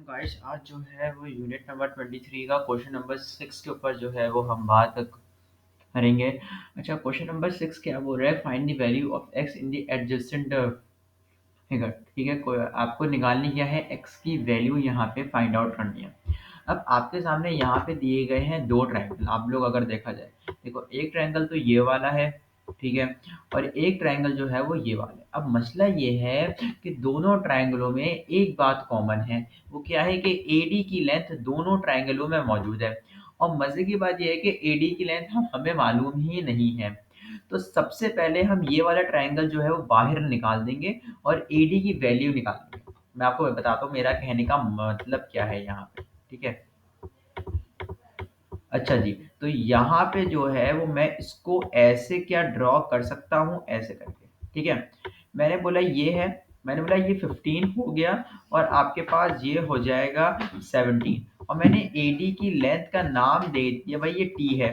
Guys आज जो है वो यूनिट नंबर 23 का क्वेश्चन नंबर 6 के ऊपर जो है वो हम बात करेंगे। अच्छा, क्वेश्चन नंबर 6 क्या बोल रहा है? Find the value of x in the adjacent figure. ठीक है, आपको निकालनी क्या है? x की वैल्यू यहाँ पे फाइंड आउट करनी है। अब आपके सामने यहाँ पे दिए गए हैं दो ट्रायंगल। आप लोग अगर देखा जाए, देखो एक ट्रायंगल तो ये वाला है, ठीक है, और एक ट्रायंगल जो है वो ये वाला है। अब मसला ये है कि दोनों ट्रायंगलों में एक बात कॉमन है। वो क्या है कि एडी की लेंथ दोनों ट्रायंगलों में मौजूद है। और मजे की बात ये है कि एडी की लेंथ हमें मालूम ही नहीं है। तो सबसे पहले हम ये वाला ट्रायंगल जो है वो बाहर निकाल देंगे और एडी की वैल्यू निकाल देंगे। मैं आपको बताता हूँ मेरा कहने का मतलब क्या है यहाँ पे। ठीक है, अच्छा जी, तो यहाँ पे जो है वो मैं इसको ऐसे क्या ड्रॉ कर सकता हूँ, ऐसे करके। ठीक है, मैंने बोला ये है, मैंने बोला ये 15 हो गया और आपके पास ये हो जाएगा 17, और मैंने एडी की लेंथ का नाम दे दिया भाई, ये टी है।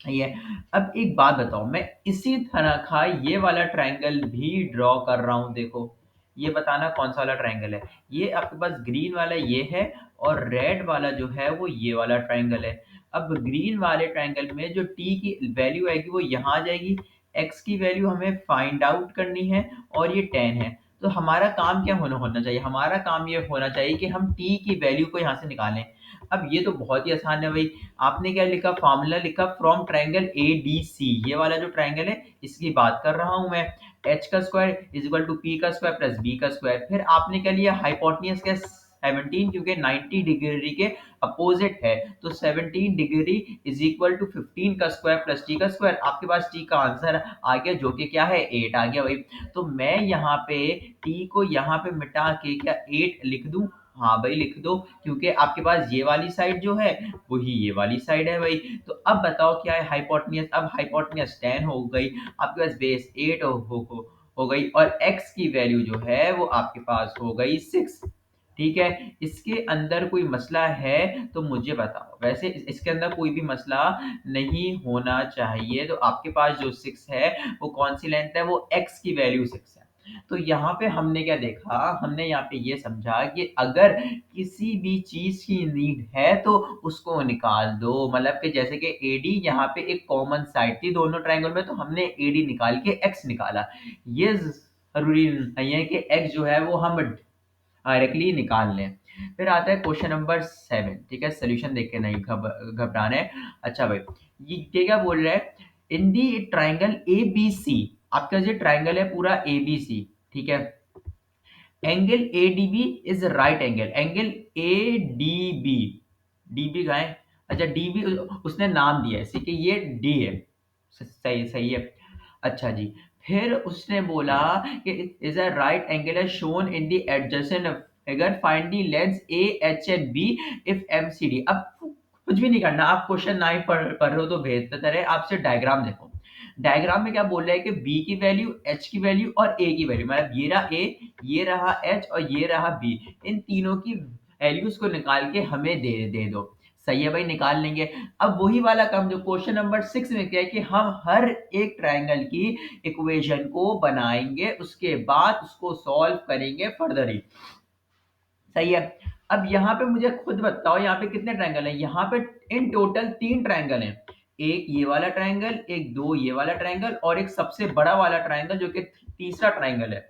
ये, अब एक बात बताओ, मैं इसी तरह का ये वाला ट्रायंगल भी ड्रॉ कर रहा हूं। देखो, ये बताना कौन सा वाला ट्रायंगल है। ये आपके पास ग्रीन वाला ये है, और रेड वाला जो है वो ये वाला ट्रायंगल है। अब ग्रीन वाले ट्रायंगल में जो टी की वैल्यू आएगी वो यहाँ आ जाएगी। एक्स की वैल्यू हमें फाइंड आउट करनी है, और ये 10 है। तो हमारा काम क्या होना होना चाहिए? हमारा काम ये होना चाहिए कि हम टी की वैल्यू को यहाँ से निकालें। अब ये तो बहुत ही आसान है भाई। आपने क्या लिखा? फार्मूला लिखा from triangle A D C. ये वाला जो ट्रायंगल है इसकी बात कर रहा हूं मैं। एच का square is equal to P का स्क्वायर प्लस बी का स्क्वायर। फिर आपने क्या लिया? हाइपोटेन्यूज का 17, क्योंकि 90 डिग्री के अपोजिट है। तो 17 डिग्री इज इक्वल टू 15 का स्क्वायर प्लस टी का स्क्वायर। आपके पास टी का आंसर आ गया, जो कि क्या है? 8 आ गया भाई। तो मैं यहाँ पे टी को यहाँ पे मिटा के क्या 8 लिख दूं? हाँ भाई, लिख दो, क्योंकि आपके पास ये वाली साइड जो है वही ये वाली साइड है भाई। तो अब बताओ क्या है हाइपोटेन्यूज? अब हाइपोटेन्यूज 10 हो गई, आपके पास बेस 8 हो गई, और x की वैल्यू जो है वो आपके पास हो गई 6। ठीक है, इसके अंदर कोई मसला है तो मुझे बताओ। वैसे इसके अंदर कोई भी मसला नहीं होना चाहिए। तो आपके पास जो 6 है वो कौन सी लेंथ है? वो x की वैल्यू 6 है। तो यहाँ पे हमने क्या देखा? हमने यहाँ पे ये समझा कि अगर किसी भी चीज की नीड है तो उसको निकाल दो। मतलब कि जैसे कि एडी यहाँ पे एक कॉमन साइड थी दोनों ट्रायंगल में, तो हमने एडी निकाल के एक्स निकाला। ये जरूरी नहीं है कि एक्स जो है वो हम डायरेक्टली निकाल लें। फिर आता है क्वेश्चन नंबर 7। ठीक है, सोल्यूशन देख के नहीं घबराना है। अच्छा भाई, ये क्या बोल रहा है? इन दी ट्राइंगल ए बी सी, आपका जो ट्राइंगल है पूरा ए बी सी, ठीक है, angle A D B is right angle. Angle A D B, D B का है, अच्छा डी बी उसने नाम दिया है, इसी के ये डी है। सही सही है। अच्छा जी, फिर उसने बोला कि इज अ राइट एंगल है shown in the adjacent figure, find the lengths A H and B if M C D. अब कुछ भी नहीं करना, आप क्वेश्चन ना ही पढ़ रहे हो तो बेहतर है, आपसे डायग्राम देखो। डायग्राम में क्या बोल रहा है कि बी की वैल्यू, एच की वैल्यू और ए की वैल्यू, मतलब ये रहा ए, ये रहा एच और ये रहा बी, इन तीनों की वैल्यूज को निकाल के हमें दे दो। सही है भाई, निकाल लेंगे। अब वही वाला काम जो क्वेश्चन नंबर 6 में किया है कि हम हर एक ट्रायंगल की इक्वेशन को बनाएंगे, उसके बाद उसको सॉल्व करेंगे फर्दरली। सही है। अब यहाँ पे मुझे खुद बताओ, यहाँ पे कितने ट्रायंगल हैं? यहाँ पे इन टोटल 3 ट्रायंगल हैं। एक ये वाला ट्रायंगल, एक दो ये वाला ट्रायंगल, और एक सबसे बड़ा वाला ट्रायंगल जो कि तीसरा ट्रायंगल है।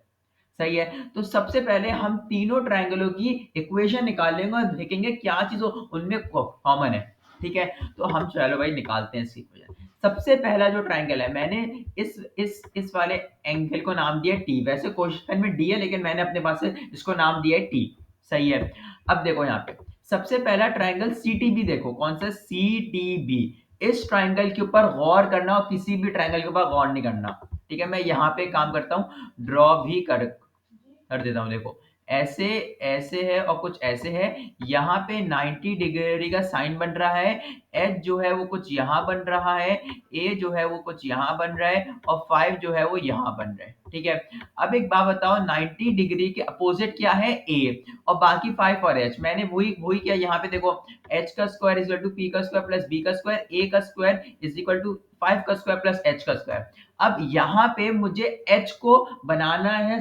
सही है, तो सबसे पहले हम तीनों ट्रायंगलों की इक्वेशन निकाल लेंगे और देखेंगे क्या चीज उनमें कॉमन है। ठीक है, तो हम चलो भाई निकालते हैं इसकी इक्वेशन। सबसे पहला जो ट्रायंगल है, मैंने इस वाले एंगल को नाम दिया टी। वैसे क्वेश्चन में डी है, लेकिन मैंने अपने पास से इसको नाम दिया है टी। सही है। अब देखो यहाँ पे सबसे पहला ट्रायंगल सी टी बी, देखो कौन सा? C T B. इस ट्रायंगल के ऊपर गौर करना और किसी भी ट्रायंगल के ऊपर गौर नहीं करना। ठीक है, मैं यहाँ पे काम करता हूँ, ड्रॉ भी कर देता हूँ। देखो ऐसे, ऐसे है और कुछ ऐसे है। यहाँ पे 90 डिग्री का साइन बन रहा है। एच जो है वो कुछ यहाँ बन रहा है, ए जो है वो कुछ यहाँ बन रहा है, और 5 जो है वो यहाँ बन रहा है। ठीक है, अब एक बात बताओ, 90 डिग्री के अपोजिट क्या है? ए, और बाकी 5 और एच। मैंने वही वही किया यहाँ पे। देखो एच का square is equal to P का स्क्वायर प्लस बी का स्क्वायर, ए का स्क्वायर इज इक्वल टू 5 का स्क्वायर प्लस एच का स्क्वायर। अब यहाँ पे मुझे एच को बनाना है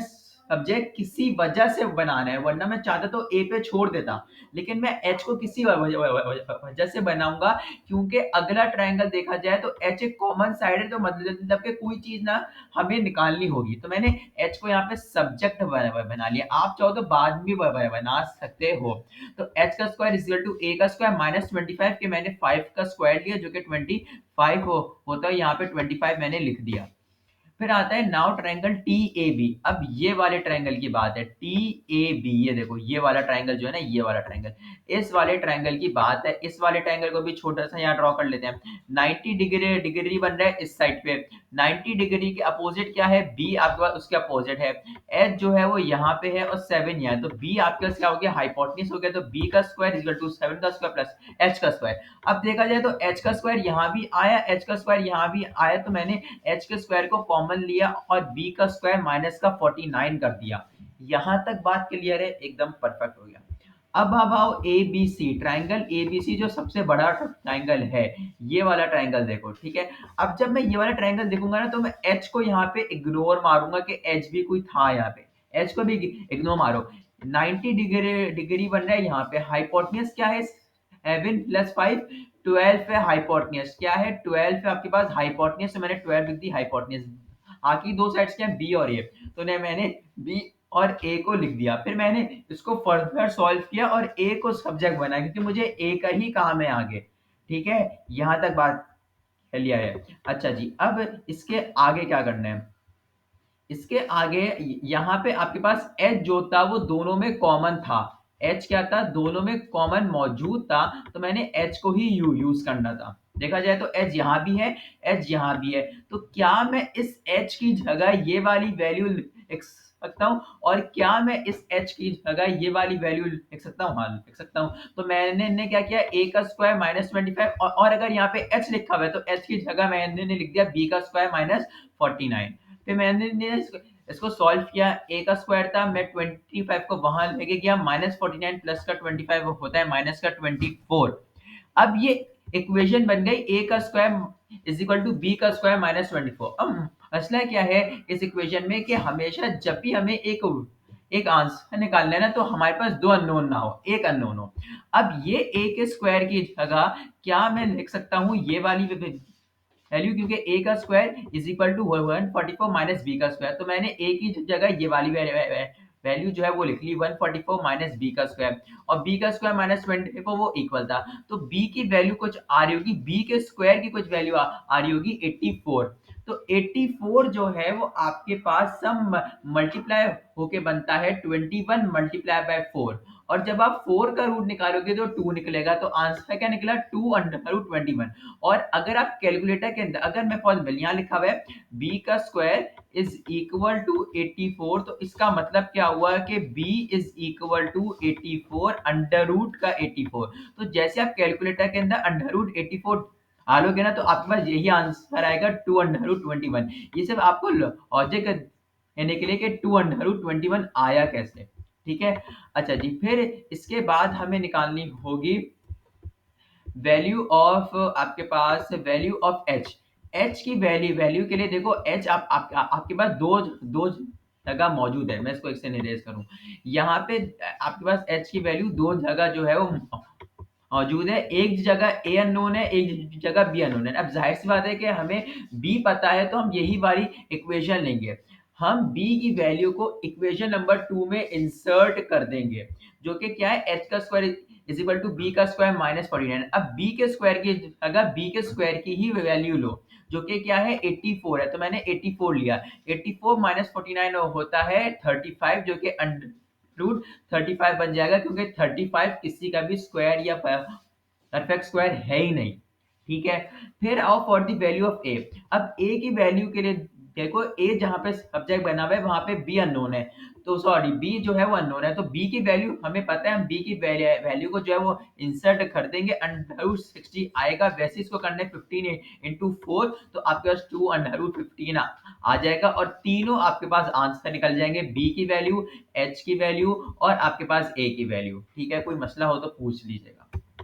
सब्जेक्ट किसी वजह से बनाना है, वरना मैं चाहता तो ए पे छोड़ देता, लेकिन मैं एच को किसी वजह से बनाऊंगा, क्योंकि अगला ट्रायंगल देखा जाए तो एच एक कॉमन साइड है, तो मतलब कि कोई चीज ना हमें निकालनी होगी, तो मैंने एच को यहाँ पे सब्जेक्ट बना लिया। आप चाहो तो बाद में भी बना सकते हो। तो एच का स्क्वायर इक्वल टू ए का स्क्वायर माइनस 25 के मैंने 5 का स्क्वायर लिया जो कि 25 होता है, यहाँ पे 25 मैंने लिख दिया। फिर आता है now triangle T A B. अब ये वाले ट्रायंगल की बात है, टी ए बी, ये देखो ये वाला ट्रायंगल जो है ना, ये वाला ट्रायंगल, इस वाले ट्रायंगल की बात है। इस वाले ट्रायंगल को भी छोटा सा यहाँ ड्रॉ कर लेते हैं। 90 डिग्री डिग्री बन रहा है इस साइड पे, 90 डिग्री के अपोजिट क्या है, बी आपके पास उसके अपोजिट है। एच जो है वो यहाँ पे है और 7 यहाँ है, तो बी आपके पास क्या हो गया, हाइपोटेन्यूज हो गया, तो बी का स्क्वायर इक्वल टू 7 का स्क्वायर प्लस एच का स्क्वायर। अब देखा जाए तो एच का स्क्वायर यहाँ भी आया, एच का स्क्वायर यहाँ भी आया, तो मैंने एच के स्क्वायर को कॉमन लिया और बी का स्क्वायर माइनस का 49 कर दिया। यहां तक बात क्लियर है, एकदम परफेक्ट हो गया। अब आओ A B C, triangle A B C जो सबसे बड़ा ट्राइंगल है, ये वाला ट्राइंगल देखो, ठीक है। अब जब मैं ये वाला ट्राइंगल देखूंगा ना, तो मैं एच को यहाँ पे इग्नोर मारूंगा कि एच भी कोई था यहाँ पे, एच को भी इग्नोर मारो। 90 डिग्री डिग्री बन रहा है यहाँ पे, हाइपोटेन्यूज क्या है, 7 प्लस 5 12 है, हाइपोटेन्यूज क्या है, 12 है आपके पास हाइपोटेन्यूज, तो मैंने 12 लिख दी हाइपोटेन्यूज। बाकी दो साइड्स क्या है, बी और ए, तो ने मैंने बी और ए को लिख दिया। फिर मैंने इसको फर्दर सॉल्व किया और ए को सब्जेक्ट बनाया, क्योंकि मुझे ए का ही काम है आगे, ठीक है। यहां तक बात लिया है। अच्छा जी, अब इसके आगे क्या करना है, इसके आगे यहाँ पे आपके पास एच जो था वो दोनों में कॉमन था, एच क्या था, दोनों में कॉमन मौजूद था, तो मैंने एच को ही यूज करना था। देखा जाए तो एच यहाँ भी है, एच यहाँ भी है, तो क्या मैं इस एच की जगह ये वाली वैल्यू लिख सकता हूँ, और क्या मैं इस एच की जगह ये वाली वैल्यू लिख सकता हूँ, हाँ लिख सकता हूँ। तो मैंने ने क्या किया, ए का स्क्वायर माइनस 25, और अगर यहाँ पे एच लिखा हुआ है तो एच की जगह मैंने लिख दिया बी का स्क्वायर माइनस 49। फिर मैंने इसको सॉल्व किया, ए का स्क्वायर था, मैं 25 को वहां लेके गया, माइनस 49 प्लस का 25 होता है माइनस का 24। अब ये इक्वेशन बन गई ए का square is equal to B का स्क्वायर माइनस 24। अब मसला क्या है इस इक्वेशन में कि हमेशा जब भी हमें एक एक आंसर निकालना है ना, तो हमारे पास दो अननोन ना हो, एक अननोन हो। अब ये ए के स्क्वायर की जगह क्या मैं लिख सकता हूँ ये वाली वैल्यू, क्योंकि a का square is equal to 144 minus B का स्क्वायर, तो मैंने a की जगह ये वाली वैल्यू जो है वो लिख ली 144 माइनस बी का स्क्वायर, और b का स्क्वायर माइनस 24 वो इक्वल था, तो b की वैल्यू कुछ आ रही होगी, b के स्क्वायर की कुछ वैल्यू आ रही होगी 84। तो 84 जो है वो आपके पास सम मल्टीप्लाई होके बनता है 21 मल्टीप्लाई बाय 4, और जब आप 4 का रूट निकालोगे तो 2 निकलेगा, तो आंसर क्या निकला 2 अंडर रूट 21। और अगर आप कैलकुलेटर के अंदर अगर मैं पॉसिबल यहाँ लिखा हुआ है b का स्क्वायर इज इक्वल टू 84, तो इसका मतलब क्या हुआ कि b is equal to 84 under root का 84। तो जैसे आप कैलकुलेटर के अंदर अंडर रूट 84 डालोगे ना, तो आपके पास यही आंसर आएगा 2 अंडर रूट 21। ये सब आपको लॉजिक देने के लिए कि 2 अंडर रूट 21 आया कैसे, ठीक है। अच्छा जी, फिर इसके बाद हमें निकालनी होगी वैल्यू ऑफ, आपके पास वैल्यू ऑफ एच, एच की वैल्यू वैल्यू के लिए देखो एच आपके पास दो दो जगह मौजूद है, मैं इसको एक से निर्देश करूं, यहाँ पे आपके पास एच की वैल्यू दो जगह जो है वो मौजूद है, एक जगह ए अननोन है, एक जगह बी अननोन है। अब जाहिर सी बात है कि हमें बी पता है, तो हम यही वाली इक्वेशन लेंगे, हम बी की वैल्यू को इक्वेशन नंबर 2 में इंसर्ट कर देंगे, जो कि क्या है एच का square is equal to B का स्क्वायर माइनस 49। अब बी के स्क्वायर की जगह बी के स्क्वायर की ही वैल्यू लो, जो कि क्या है 84 है, तो मैंने 84 लिया, 84 माइनस 49 होता है 35, जो कि अंडर रूट 35 बन जाएगा, क्योंकि 35 किसी का भी स्क्वायर या परफेक्ट स्क्वायर है ही नहीं, ठीक है। फिर आओ फॉर द वैल्यू ऑफ ए। अब ए की वैल्यू के लिए देखो, ए जहां पे सब्जेक्ट बना हुआ है वहां पे बी अननोन है, तो सॉरी बी जो है वो अननोन है, तो बी की वैल्यू हमें पता है, हम बी की वैल्यू को जो है वो इंसर्ट कर देंगे, अंडर रूट 60 आएगा, वैसे इसको करना है 15 इंटू 4, तो आपके पास 2 अंडर रूट 15 आ जाएगा, और तीनों आपके पास आंसर निकल जाएंगे, बी की वैल्यू, एच की वैल्यू और आपके पास ए की वैल्यू, ठीक है। कोई मसला हो तो पूछ लीजिएगा।